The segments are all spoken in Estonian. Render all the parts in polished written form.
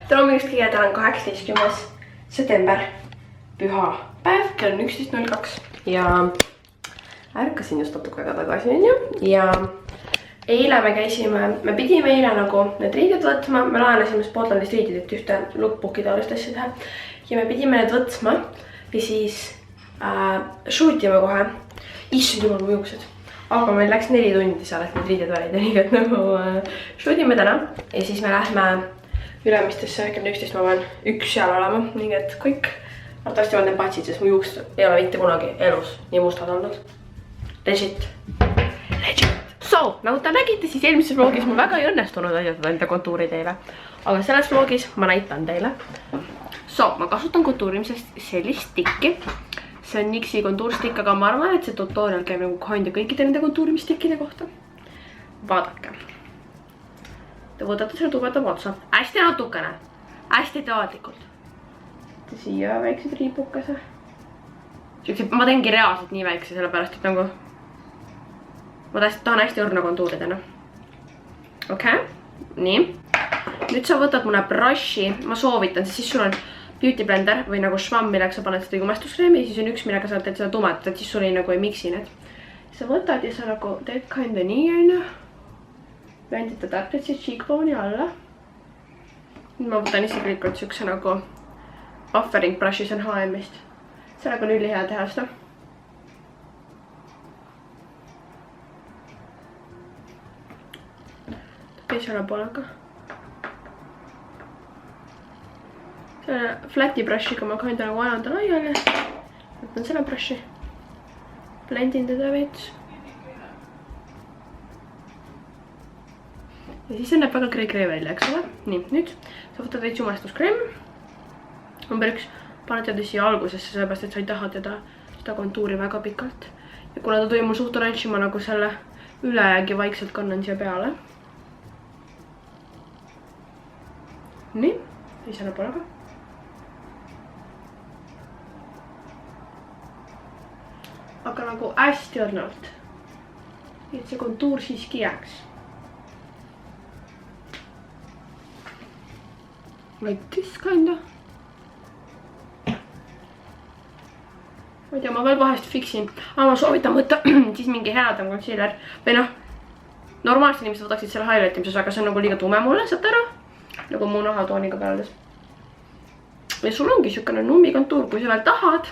tere hommikust kõige, täna on 18. september, püha päev, kell on 11.02 ja ärkasin just natuke aega tagasi, onju. Ja eile me pidime eile nagu need riided võtma, me laenasime Sportlandist riidid, et ühte lookbooki taolist asja teha ja me pidime need võtma ja siis shootima kohe. Issand jumal mu juuksed. Aga meil läks 4 tundi seal, et need riided valida, nii et nagu shootime täna ja siis me lähme Ülemistesse, kell 11 ma pean 1 seal olema, nii et kõik arvatavasti on need patsid, sest mu juuksed ei ole mitte kunagi elus nii mustad olnud. Legit. So, nagu te nägite, siis eelmises vlogis mul väga ei õnnestunud näidata enda kontuuri teile. Aga selles vlogis ma näitan teile. So, ma kasutan kontuurimisest sellist stikki. See on NYX-i kontuurstikk, aga ma arvan, et see tutorial käib nagu kandja kõikide nende kontuurimisstikkide kohta. Vaadake. Te võtate selle tugevdama otsa. Hästi natukene. Hästi teadlikult. Siia väiksed riipukese. Ma teengi reaalselt nii väikse, sellepärast, et nagu ma tahan hästi õrna kontuuridena. Okei. Nii. Nüüd sa võtad mõne brushi. Ma soovitan, siis sul on beauty blender või nagu švamm, millega sa paned seda jumestuskreemi ja siis on üks, millega sa teed seda tumet, et siis sul ei nagu ei miksi need. Sa võtad ja sa nagu teed kinda nii, onju. Blendid ta täpselt siis cheekbone'i alla. Nüüd ma võtan isiklikult siukse nagu buffering brushi, see on H&M-ist. Sellega on ülihea teha seda. Teisele poolega. Selle flati brushiga ma kinda nagu ajan ta laiali. Võtan selle brushi. Blendin teda veits. Ja siis see näeb väga krei-krei välja, eks ole. Nii, nüüd sa võtad veits jumestuskreem. Number 1, paned teda siia algusesse, sellepärast, et sa ei taha teda seda kontuuri väga pikalt. Ja kuna ta tuli mul suht oranži, ma nagu selle ülejäägi vaikselt kannan siia peale. Nii, teisele poolega. Aga nagu hästi õrnalt. Nii, et see kontuur siiski jääks. Like this kinda. Ma ei tea, ma veel vahest fixin. Aga ma soovitan võtta siis mingi headam concealer. Või noh, normaalselt inimesed võtaksid selle highlightimses, aga see on nagu liiga tume mulle, saate ära? Nagu mu nahatooniga pealdes. Ja sul ongi siukene nummi kontuur, kui sa veel tahad.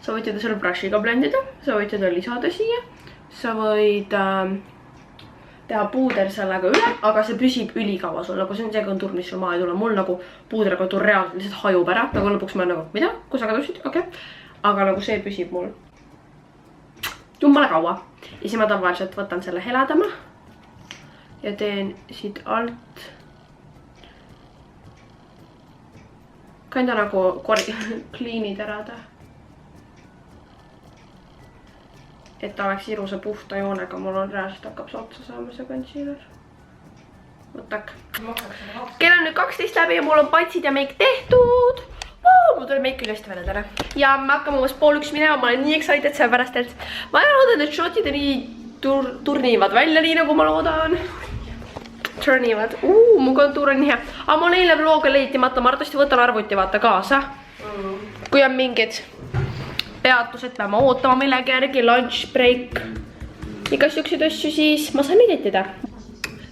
Sa võid teda selle brushiga blendida. Sa võid teda lisada siia. Sa võid teha puuder sellega üle, aga see püsib ülikaua sul, nagu see on see kontuur, mis sul maha ei tule. Mul nagu puuderkontuur reaalselt lihtsalt hajub ära, nagu lõpuks ma nagu, mida? Kus sa kadusid? Okei. Aga nagu see püsib mul jumala kaua. Ja siis ma tavaliselt võtan selle heladama ja teen siit alt kinda nagu clean'id ära ta. Et ta oleks irusa puhta joonega, mul on reaalselt hakkab see otsa saama see concealer. Võtak. Kell on nüüd 12 läbi ja mul on patsid ja meik tehtud. Mul tuli meik küll hästi välja täna. Ja me hakkame umbes 12:30 minema, ma olen nii excited sellepärast, et ma ei loodan, et shotid nii turnivad välja, nii nagu ma loodan. Turnivad. Mu kontuur on nii hea. Aga mul eile vlooga leitimata, ma arvatavasti võtan arvuti vaata kaasa. Kui on mingid peatused, peame ootama millegi järgi, lunch break. Igas siukseid asju, siis ma saan neid etida.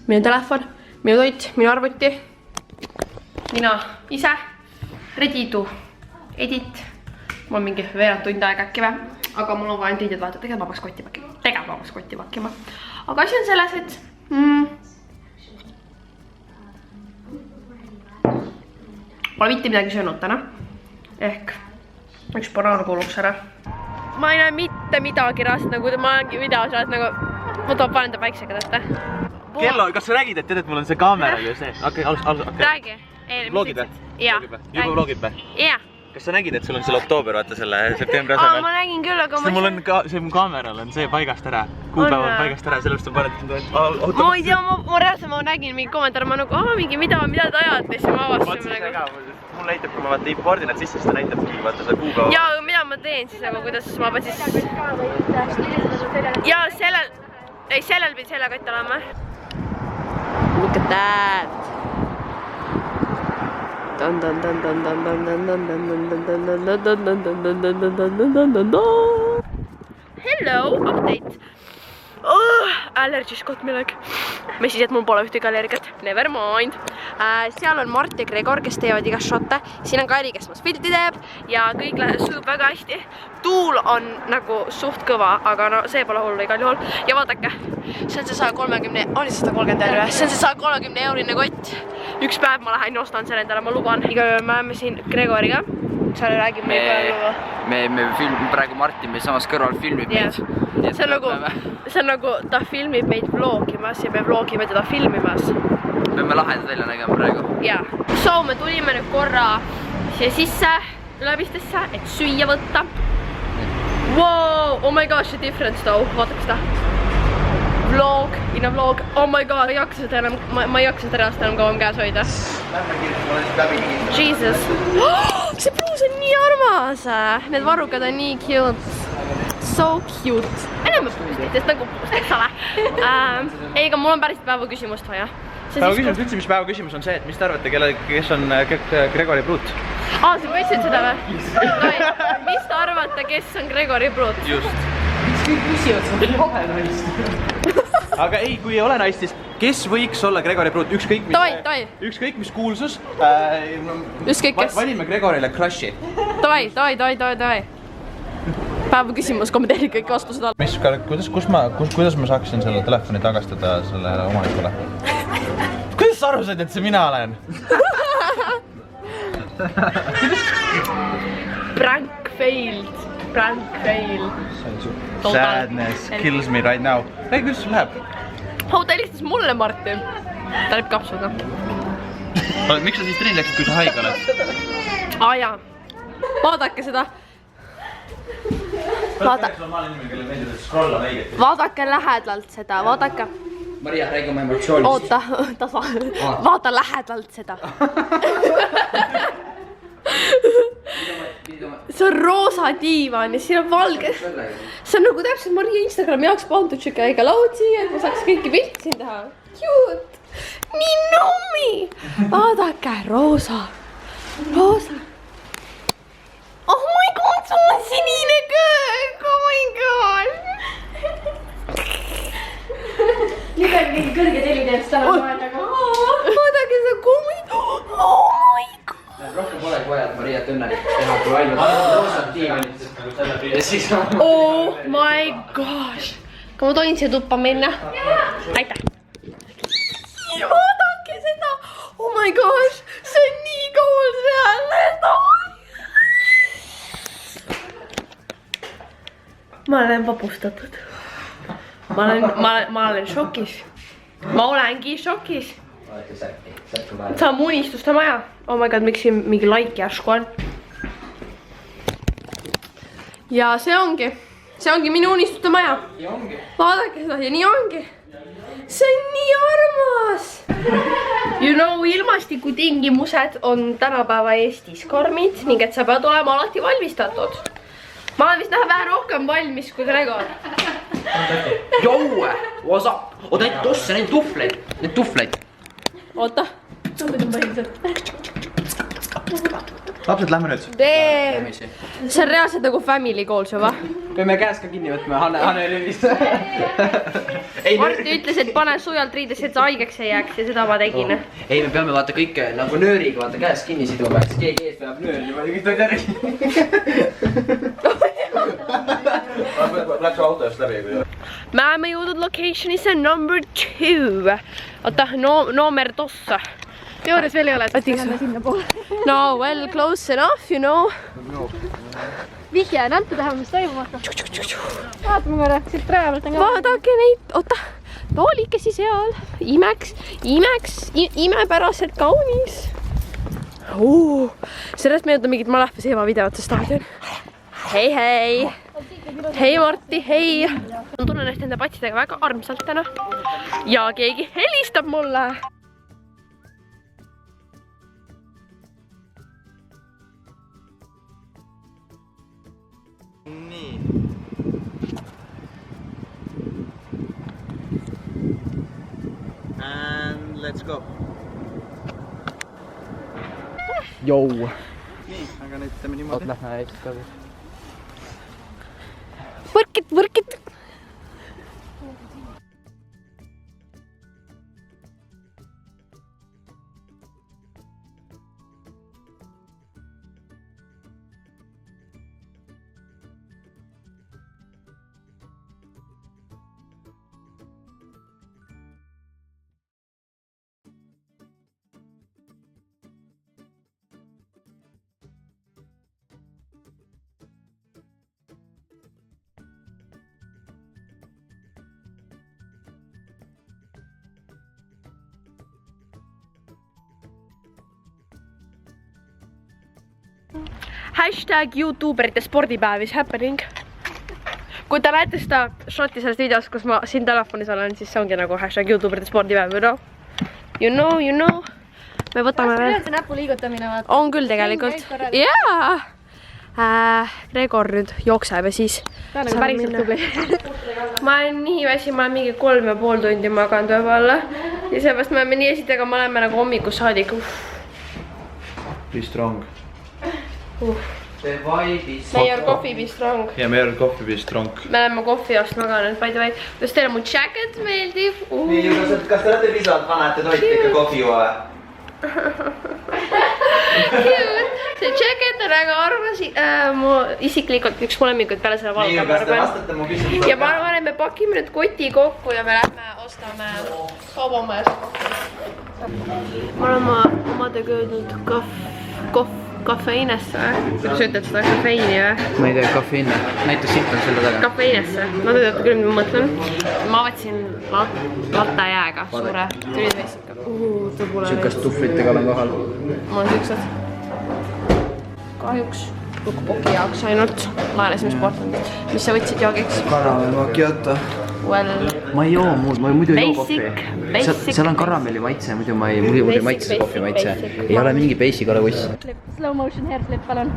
Minu telefon, minu toit, minu arvuti. Mina ise. Ready to edit. Mul on mingi veerand tund aega äkki või. Aga mul on vaja riided vaata, tegelikult vabaks kotti pakkima. Aga asi on selles, et pole mitte midagi söönud täna. Ehk üks banaan kuuluks ära. Ma ei näe mitte midagi rast, nagu ma olengi videos rast, nagu ma panen ta päiksega tõtta. Kello, kas sa räägid, et tead, et mul on see kaamera ju see? Okei, alus. Räägi. Vlogid või? Jaa. Juba vlogid või? Jaa. Kas sa nägid, et sul on selle oktoober, vaata selle septembri asemel? Ma nägin küll, aga ma... Mul on ka, see mu kaameral on see paigast ära. Kuupäev on paigast ära, sellepärast on panetud... Ma ei tea, ma reaalselt ma nägin mingi kommentaar, ma nagu, mingi mida te ajate, siis ma avastasin. Mul näitab, kui ma vaata impordi nad sisse, siis ta näitabki vaata seda kuupäeva. Jaa, mida ma teen siis, nagu kuidas ma pean siis... Jaa, sellel pidi selle kott olema. Look at that. Hello, update. Oh, allergies got milleg. Mis siis, et mul pole ühtegi allergiat. Never mind. Seal on Mart ja Gregor, kes teevad igast šotte. Siin on Kairi, kes must pilti teeb. Ja kõik sujub väga hästi. Tuul on nagu suht kõva, aga no see pole hullu igal juhul. Ja vaadake, see on see 130, on see 130 euro. See on see 130 eurine kott. Üks päev ma lähen ja ostan selle endale, ma luban. Iga öö me oleme siin Gregoriga. Sa räägib meil praegu. Me filmime praegu Martin, meil samas kõrval filmib meid. See on nagu ta filmib meid vlogimas ja me vlogime teda filmimas. Peame lahedad välja nägema praegu. Jaa. So, me tulime nüüd korra siia sisse läbistesse, et süüa võtta. Wow, oh my gosh, the difference though. Vaataks ta. Vlog, in a vlog. Oh my god, ma ei jaksa seda reast enam kauem käes hoida. Jesus. See bluus on nii armas. Need varrukad on nii cute. So cute. Enam puustitest nagu puust, eks ole. Eiga, mul on päris päevaküsimust vaja. Mis päevaküsimus on see, et mis te arvate, kes on Gregori Brut? Sa võtsid seda või? Mis te arvate, kes on Gregori Brut? Just. Miks kõik küsivad, see ei ole naist? Aga ei, kui ei ole naist, siis kes võiks olla Gregori Brut? Ükskõik mis kuulsus. Ükskõik kes. Valime Gregorile crushi. Davai. Päevaküsimus, kommenteeri kõik vastused all. Kuidas ma saaksin selle telefoni tagastada sellele omanikule? Kuidas sa aru said, et see mina olen? Prank failed. Sadness kills me right now. Ei, kuidas sul läheb? Ta helistas mulle, Martin. Ta läheb kapsuga. Miks sa siis trenni läksid, kui sa haige oled? Jaa. Vaadake seda. Vaadake lähedalt seda, vaadake. Maria, räägi oma emotsioonist. Oota, vaata lähedalt seda. See on roosa diivan ja siin on valge. See on nagu täpselt Maria Instagrami jaoks pandud siuke äige laud siia, et ma saaks kõiki pilti siin teha. Cute! Nii nummi! Vaadake, roosa. Oh my god, sul on sinine köök! Oh my god! Liiga mingi kõrge teliteest täna vaadaga. Vaadake seda kummid! Oh my god! Rohkem polegi vaja, et Mariat õnnelik teha, kui ainult roosad diivanid. Oh my gosh! Kas ma tohin siia tuppa minna? Aitäh! Vaadake seda! Oh my gosh! See on nii cool seal! Ma olen vapustatud. Ma olen šokis. Ma olengi šokis. See on mu unistuste maja. Oh my god, miks siin mingi laik järsku on. Ja see ongi minu unistuste maja. Vaadake seda ja nii ongi. See on nii armas. You know, ilmastikutingimused on tänapäeva Eestis karmid ning et sa pead olema alati valmistatud. Ma olen vist vähe rohkem valmis kui Gregor. Jou, what's up? Oota, need tosse, need tufleid. Oota. Lapsed, lähme nüüd. See on reaalselt nagu family goals juba. Peame käes ka kinni võtma, Hanne rüvist. Marti ütles, et pane sujalt riidesse, et sa haigeks ei jääks ja seda ma tegin. Ei, me peame vaata kõike nagu nööriga vaata käes kinni siduma, et keegi ees peab nööri niimoodi kõik toid Läks auto just läbi. Me oleme jõudnud locationisse number 2. Oota, number 2. Teoorias veel ei ole, et lähme sinna poole. No, well, close enough, you know. Vihje on antud tähe, mis toimub. Vaatame korra, siit rajavalt on ka. Vaadake neid, oota, toolikesi seal. Imepäraselt kaunis. Sellest meenutab mingit Malefas Eva videot, see staadion. Hei. Hei Marti, hei. Ma tunnen ennast enda patsidega väga armsalt täna. Ja keegi helistab mulle. Nii. And let's go. Jou. Nii, aga nüüd teeme niimoodi. Lähme ekstra. Võrkid. Hashtag YouTuberite spordipäev is happening. Kui te näete seda šoti sellest videost, kus ma siin telefonis olen, siis see ongi nagu hashtag YouTuberite spordipäev, you know. Me võtame veel. See näpu liigutamine vaata. On küll tegelikult. Jaa! Gregor nüüd jookseb ja siis ta on nagu päriselt tubli. ma olen nii väsi, ma olen mingi 3,5 tundi maganud võib-olla. Ja seepärast me oleme nii esitega, me oleme nagu hommikus saadik. Be strong. The vibe is... Meie on coffee be strong. Ja meie on coffee be strong. Me oleme kohvi ostma ka nüüd, by the way. Kas teile mu jacket meeldib? Nii, kas te olete pisalt vana, et te tohite ikka kohvi juua? See jacket on väga armas. Mu isiklikult üks mu lemmikuid peale selle valga. Nii, kas te vastate mu küsimusele? Ja ma arvan, et me pakime nüüd koti kokku ja me lähme ostame kaubamajas kohvi. Ma olen omade köödnud kafeinesse või? Kuidas ütled seda kafeini või? Ma ei tea, kafeine. Näitas siit on selle taga. Kafeinesse. Ma tead küll, mida ma mõtlen. Ma võtsin latte jääga suure tüliveissika. Sükast tuflitega olen kohal. Mul on siuksed. Kahjuks Lukpoki jaoks ainult laenasime sportlandit. Mis sa võtsid joogiks? Karamel macchiato. Well, Ma ei joo muud, ma muidu ei joo kohvi. Basic. Seal on karamelli maitse, muidu ma ei maitse kohvi maitse. Ei ole mingi basic ole kuss. Slow motion hair flip, palun.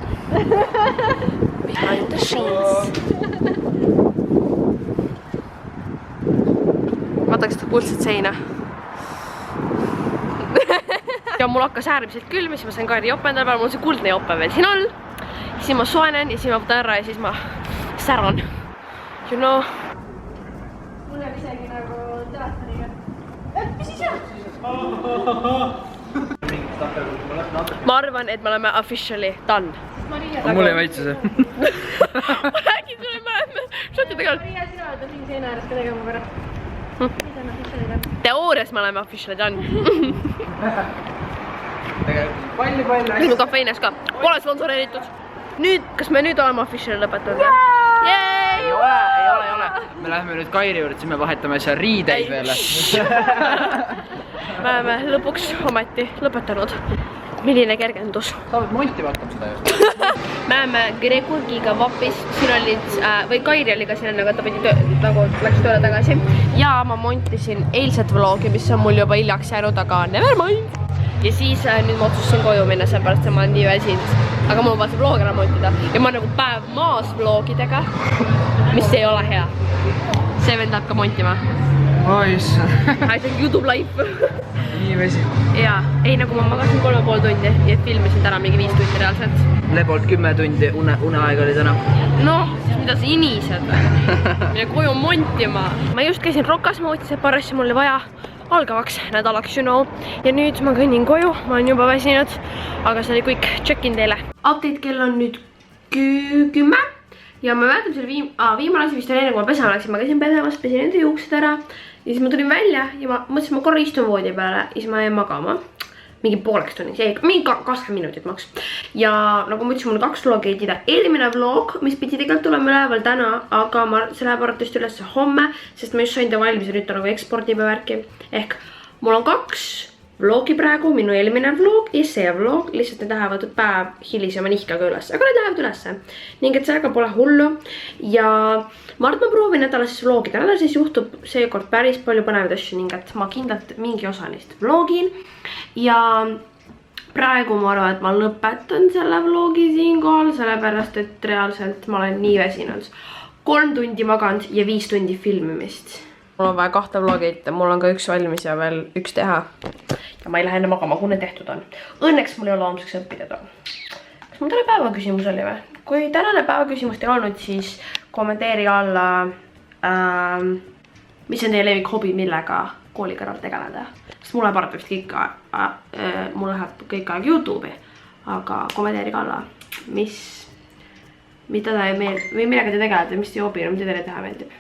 Behind the scenes. Vaataks seda kuldset seina. Ja mul hakkas äärmiselt külm, siis ma sain kaeri jope endale peale, mul on see kuldne jope veel siin all. Siis ma soenen ja siis ma võtan ära ja siis ma säran. You know. Mul jääb isegi nagu telefoniga. Mis siis jah? Ma arvan, et me oleme officially done. Mulle ei maitse see. Ma räägin sulle, me oleme šotidega. Maria, sina oled siin seina ääres ka tegema pärast. Mis on officially done? Teoorias me oleme officially done. Palju. Minu kafeines ka. Pole sponsoreeritud. Nüüd, kas me nüüd oleme officially lõpetanud? Ei ole. Me läheme nüüd Kairi juurde, siis me vahetame seal riideid veel. Me oleme lõpuks ometi lõpetanud. Milline kergendus. Sa oled Monti vaatama seda just. Me oleme Gregorgiga vapis. Siin olid, või Kairi oli ka siin, aga ta pidi nagu läks tööle tagasi. Ja ma montisin eilset vlogi, mis on mul juba hiljaks jäänud, aga never mind. Ja siis nüüd ma otsustasin koju minna, sellepärast et ma olen nii väsinud. Aga mul on vaja see vlog ära montida. Ja ma olen nagu päev maas vlogidega, mis ei ole hea. See vend läheb ka montima. I think YouTube live. Nii vesi. Jaa, ei nagu ma magasin 3,5 tundi ja filmisin täna mingi 5 tundi reaalselt. Lebolt 10 tundi uneaeg oli täna. Noh, siis mida sa inised või? Mine koju montima. Ma just käisin Rokas, ma võtsin paar asja mulle vaja algavaks nädalaks, you know. Ja nüüd ma kõnnin koju, ma olen juba väsinud, aga see oli kõik check-in teile. Update kell on nüüd 10 ja ma mäletan selle viimane asi vist oli enne, kui ma pesema läksin, ma käisin pesemas, pesin enda juuksed ära ja siis ma tulin välja ja ma mõtlesin, ma korra istun voodi peale ja siis ma jäin magama. Mingi pooleks tunniks, mingi 20 minutit maks. Ja nagu ma ütlesin, mul 2 vlogi ei tida. Eelmine vlog, mis pidi tegelikult tulema üleval täna, aga see läheb arvatavasti üles homme, sest ma just sain ta valmis ja nüüd ta nagu ekspordipäevärki. Ehk mul on 2 vlogi praegu, minu eelmine vlog ja see vlog, lihtsalt need lähevad päev hilisema nihkaga üles, aga need lähevad ülesse. Ning et sellega pole hullu ja ma arvan, et ma proovin nädalas siis vlogida. Nädal siis juhtub seekord päris palju põnevaid asju ning et ma kindlalt mingi osa neist vlogin ja praegu ma arvan, et ma lõpetan selle vlogi siinkohal, sellepärast et reaalselt ma olen nii väsinud. 3 tundi maganud ja 5 tundi filmimist. mul on vaja 2 vlogit, mul on ka 1 valmis ja veel 1 teha. Ja ma ei lähe enne magama, kui need tehtud on. Õnneks mul ei ole homseks õppida too. Kas mul täna päevaküsimus oli või? Kui tänane päevaküsimust ei olnud, siis kommenteeri alla, mis on teie levik hobi, millega kooli kõrval tegeleda. Sest mulle paratamatult mul läheb kõik aeg YouTube'i, aga kommenteeri alla, mida ta ei meeldi või millega te tegelete, mis teie hobi on, mida teile teha meeldib.